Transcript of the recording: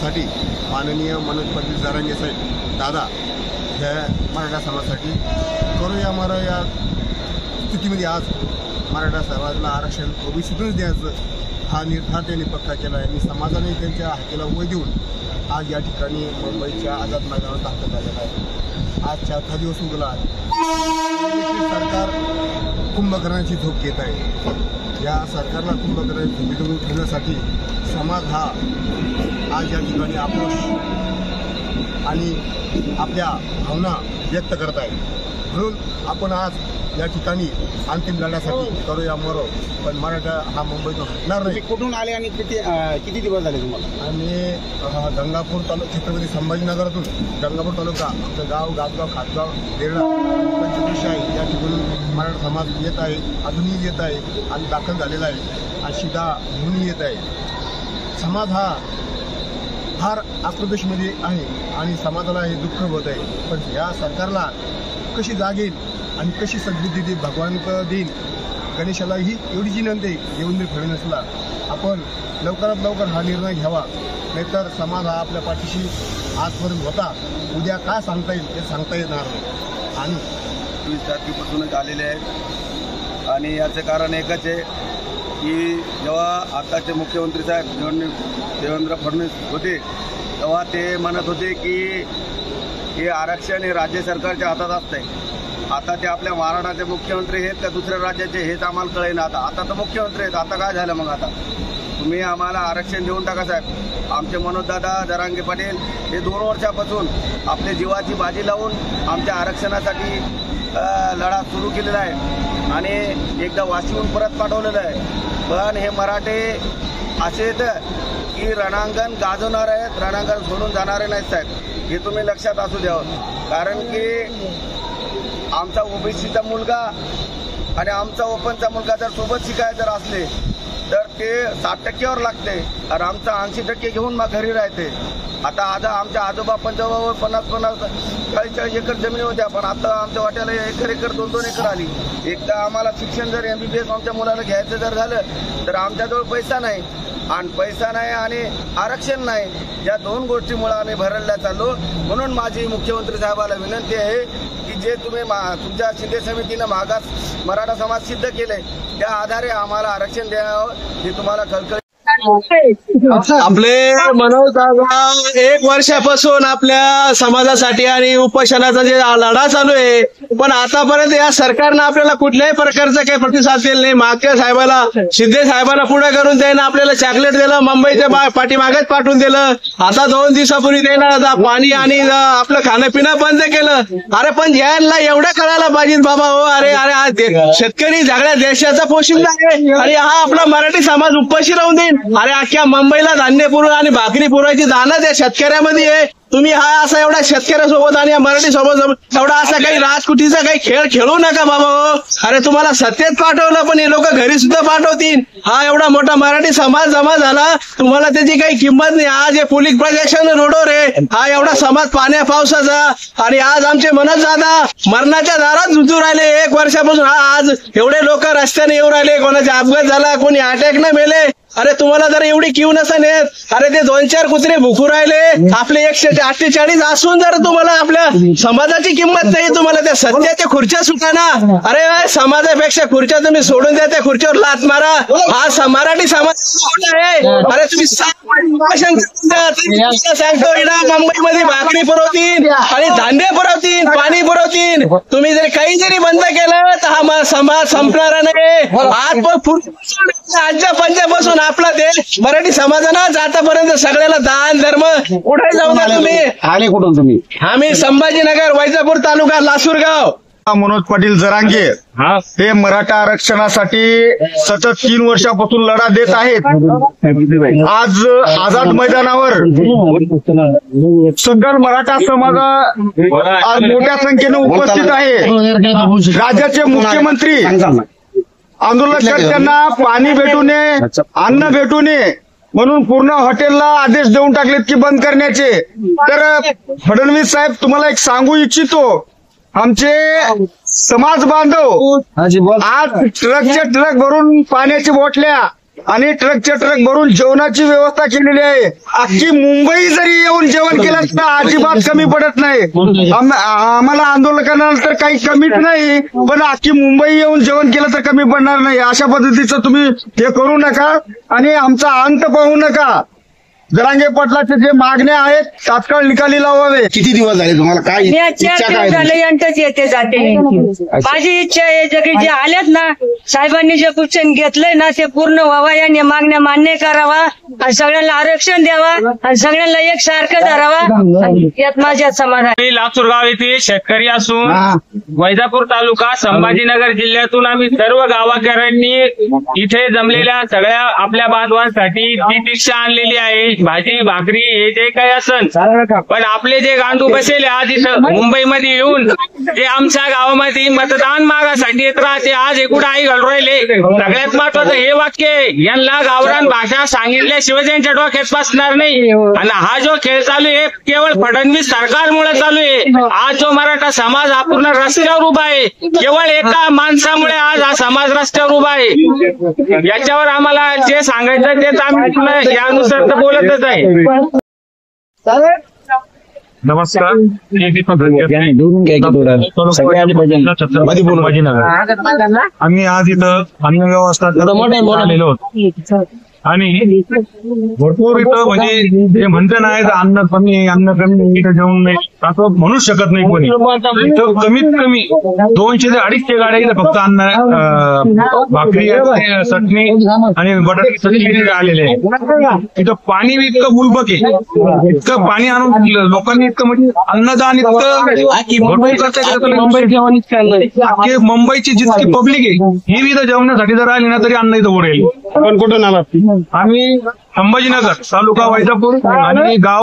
समाजासाठी माननीय मनोज पाटील जरांगे साहेब दादा ह्या मराठा समाजासाठी करूया मारा या स्थितीमध्ये आज मराठा समाजाला आरक्षण ओबीसीतूनच द्यायचं हा निर्धार त्यांनी पक्का केला आहे आणि समाजाने त्यांच्या हाकेला वय देऊन आज या ठिकाणी मुंबईच्या आझाद मैदानात दाखल झालेला आहे। आज 4 दिवस उगला आहे। सरकार कुंभकर्णाची झोप घेत आहे। या सरकारला कुंभकर्णाची झोपेतून ठेवण्यासाठी समाज हा आज या ठिकाणी आक्रोश आणि आपल्या भावना व्यक्त करत आहे। म्हणून आपण आज या ठिकाणी अंतिम लढ्यासाठी करूया मरो, पण मराठा हा मुंबईतून हटणार नाही। कुठून आले आणि किती दिवस झाले तुम्हाला? आणि गंगापूर तालुका छत्रपती संभाजीनगरातून गंगापूर तालुका आमचं गाव गाजगाव खातगाव देरळा पंचकृषी आहे या ठिकाणी मराठा समाज येत आहे, अजूनही येत आहे आणि दाखल झालेला आहे आणि शिदा घेऊनही येत आहे। समाज हा फार आक्रोशमध्ये आहे आणि समाजाला हे दुःख होत आहे, पण या सरकारला कशी जागेल आणि कशी सद्बुद्धी देईल भगवान देईल। गणेशाला ही एवढी विनंती देवेंद्र फडणवीसला आपण लवकरात लवकर हा निर्णय घ्यावा, नाहीतर समाज हा आपल्या पाठीशी आजपर्यंत होता, उद्या काय सांगता येईल ते सांगता येणार नाही। आणि 24 तारखेपासूनच आलेले आहेत आणि याचं कारण एकच आहे की जेव्हा आताचे मुख्यमंत्री साहेब देवेंद्र फडणवीस होते तेव्हा ते म्हणत होते की हे आरक्षण हे राज्य सरकारच्या हातात असतंय। आता ते आपल्या महाराष्ट्राचे मुख्यमंत्री आहेत का दुसऱ्या राज्याचे हेच आम्हाला कळेना। आता तर मुख्यमंत्री आहेत, आता काय झालं मग? आता तुम्ही आम्हाला आरक्षण देऊन टाका साहेब। आमचे मनोजदादा जरांगे पाटील हे 2 वर्षापासून आपल्या जीवाची बाजी लावून आमच्या आरक्षणासाठी लढा सुरू केलेला आहे आणि एकदा वाशीहून परत पाठवलेलं आहे। पण हे मराठे असे की रणांगण गाजवणार आहेत, रणांगण सोडून जाणारे नाहीत साहेब, हे तुम्ही लक्षात असू द्यावं। कारण की आमचा ओबीसीचा मुलगा आणि आमचा ओपनचा मुलगा जर सोबत शिकायला जर असले तर ते 60% लागते आणि आमचा 80% घेऊन मग घरी राहते। आता आमच्या आजोबा पंजोबावर 50-40 एकर जमीन होत्या, पण आता आमच्या वाट्याला 1 एकर 2 एकर आली। एकदा आम्हाला शिक्षण जर MBBS आमच्या मुलाला घ्यायचं जर झालं तर आमच्याजवळ पैसा नाही आणि आरक्षण नाही। या 2 गोष्टीमुळे आम्ही भरडल्या चाललो। म्हणून माझी मुख्यमंत्री साहेबाला विनंती आहे की जे तुम्ही तुमच्या शिंदे समितीनं मागास मराठा समाज सिद्ध केले त्या आधारे आम्हाला आरक्षण द्यावं ही तुम्हाला कळकळी। आपले मनोज दादा 1 वर्षापासून आपल्या समाजासाठी आणि उपोषणाचा जे लढा चालू आहे, पण आतापर्यंत या सरकारनं आपल्याला कुठल्याही प्रकारचा काही प्रतिसाद दिला नाही। मागच्या साहेबाला शिंदे साहेबांना पुढे करून त्यानं आपल्याला चॉकलेट दिलं, मुंबईच्या पाठीमागेच पाठवून दिलं। आता 2 दिवसापूर्वी त्यानं पाणी आणि आपलं खाणं पिणं बंद केलं। अरे पण यांना एवढं कळायला पाहिजे बाबा हो, अरे शेतकरी सगळ्या देशाचा पोशिंदा आहे आणि हा आपला मराठी समाज उपाशी राहून देईल। अरे अख्ख्या मुंबईला धान्य पुरवून आणि भाकरी पुरवायची दाना त्या शेतकऱ्यामध्ये आहे। तुम्ही हा असा एवढा शेतकऱ्यासोबत आणि मराठी सोबत एवढा असा काही राजकुटीचा काही खेळ खेळू नका बाबा हो। अरे तुम्हाला सत्तेत पाठवलं पण हे लोक घरी सुद्धा पाठवतील। हा एवढा मोठा मराठी समाज जमा झाला, तुम्हाला त्याची काही किंमत नाही। आज हे पोलीस प्रशासन रोडवर आहे, हा एवढा समाज पाण्या पावसाचा, आणि आज आमचे मनोज दादा मरणाच्या दारात झुजू राहिले 1 वर्षापासून। आज एवढे लोक रस्त्याने येऊ राहिले, कोणाचा अपघात झाला, कोणी अटॅक न मेले। अरे तुम्हाला जर एवढी किव नसेल येत, अरे ते 2-4 कुत्रे भुकू राहिले, आपले 148 असून जर तुम्हाला आपल्या समाजाची किंमत नाही, तुम्हाला त्या सत्याच्या खुर्च्या सुटा ना। अरे समाजापेक्षा खुर्च्या तुम्ही सोडून द्या, त्या खुर्चीवर लात मारा। हा मराठी समाज आहे। अरे तुम्ही सांगतो मुंबईमध्ये भाकरी पुरवतील आणि धान्य पुरवतील, पाणी पुरवतील। तुम्ही जर काही जरी बंद केलं तर हा समाज संपणार नाही। आज आजच्या पंजाबपासून आपला देश मराठी समाजानं आतापर्यंत सगळ्याला दान धर्म कुठे जाऊ द्या। तुम्ही आले कुठून तुम्ही? आम्ही संभाजीनगर, वैजापूर तालुका, लासूरगाव। मनोज पाटील जरांगे हे मराठा आरक्षणासाठी सतत 3 वर्षापासून लढा देत आहेत। आज आझाद मैदानावर सगळं मराठा समाज आज मोठ्या संख्येने उपस्थित आहे। राज्याचे मुख्यमंत्री आंदोलनकर्त्यांना पाणी भेटू नये, अन्न भेटू नये म्हणून पूर्ण हॉटेलला आदेश देऊन टाकलेत की बंद करण्याचे। तर फडणवीस साहेब, तुम्हाला एक सांगू इच्छितो, आमचे समाज बांधव आज ट्रकचे ट्रक भरून पाण्याची बॉटल्या आणि ट्रकचे ट्रक भरून जेवणाची व्यवस्था केलेली आहे. अख्खी मुंबई जरी येऊन जेवण केलं तर अजिबात कमी पडत नाही. आम्हाला आंदोलकांना तर काही कमीच नाही, पण अख्खी मुंबई येऊन जेवण केलं तर कमी पडणार नाही. अशा पद्धतीचं तुम्ही हे करू नका आणि आमचा अंत पाहू नका. जरांगे पाटलाचे जे मागण्या आहेत तात्काळ निकाली लावावे. किती दिवस झाले तुम्हाला? काय मी इच्छा काय झालं तुमची? यांच्याच येते जाते. माझी इच्छा आहे जे आल्यात ना साहेबांनी जे कुशन घेतलंय ना ते पूर्ण व्हावा, यांनी मागण्या मान्य करावा आणि सगळ्यांना आरक्षण द्यावा आणि सगळ्यांना एक सारखं धरावा. यात माझ्या समाधान. मी लासूरगाव येथे शेतकरी असून वैजापूर तालुका संभाजीनगर जिल्ह्यातून आम्ही सर्व गावकऱ्यांनी इथे जमलेल्या सगळ्या आपल्या बांधवांसाठी ती दीक्षा आणलेली आहे. भाजी भाकरी हे जे काही असन, पण आपले जे गांडू बसेले आज इथं मुंबईमध्ये येऊन जे आमच्या गावामध्ये मतदान मागासाठी येत राहते, आज एकूण आई घालून राहिले. सगळ्यात महत्वाचं हे वाक्य आहे, यांना गावरान भाषा सांगितल्याशिवाय त्यांच्या डोक्यात बसणार नाही. आणि हा जो खेळ चालू आहे केवळ फडणवीस सरकारमुळे चालू आहे. आज जो मराठा समाज हा पूर्ण रस्त्यावर उभा आहे, केवळ एका माणसामुळे आज हा समाज रस्त्यावर उभा आहे. याच्यावर आम्हाला जे सांगायचं तेच आम्ही पुन्हा यानुसार तर बोलतच आहे. नमस्कार. आम्ही आज इथं अन्न व्यवस्था आलेलो आहोत आणि भरपूर इथं म्हणजे जे म्हणते नाही अन्न कमी इथं जेवण नाही असं म्हणूच शकत नाही कोणी. इथं कमीत कमी 200 ते 250 गाड्या इथं फक्त अन्न भाकरी चटणी आणि बटाट्याची चटणी आलेले आहे. इथं पाणी इतकं बुलबक आहे, इतकं पाणी आणून लोकांनी इतकं म्हणजे अन्नदान इतकं मुंबईची जितकी पब्लिक आहे ही इथं जेवण्यासाठी जर आली ना तरी अन्न इथं उडेल. पण कुठून आलात? आम्ही संभाजीनगर तालुका वैजापूर आणि गाव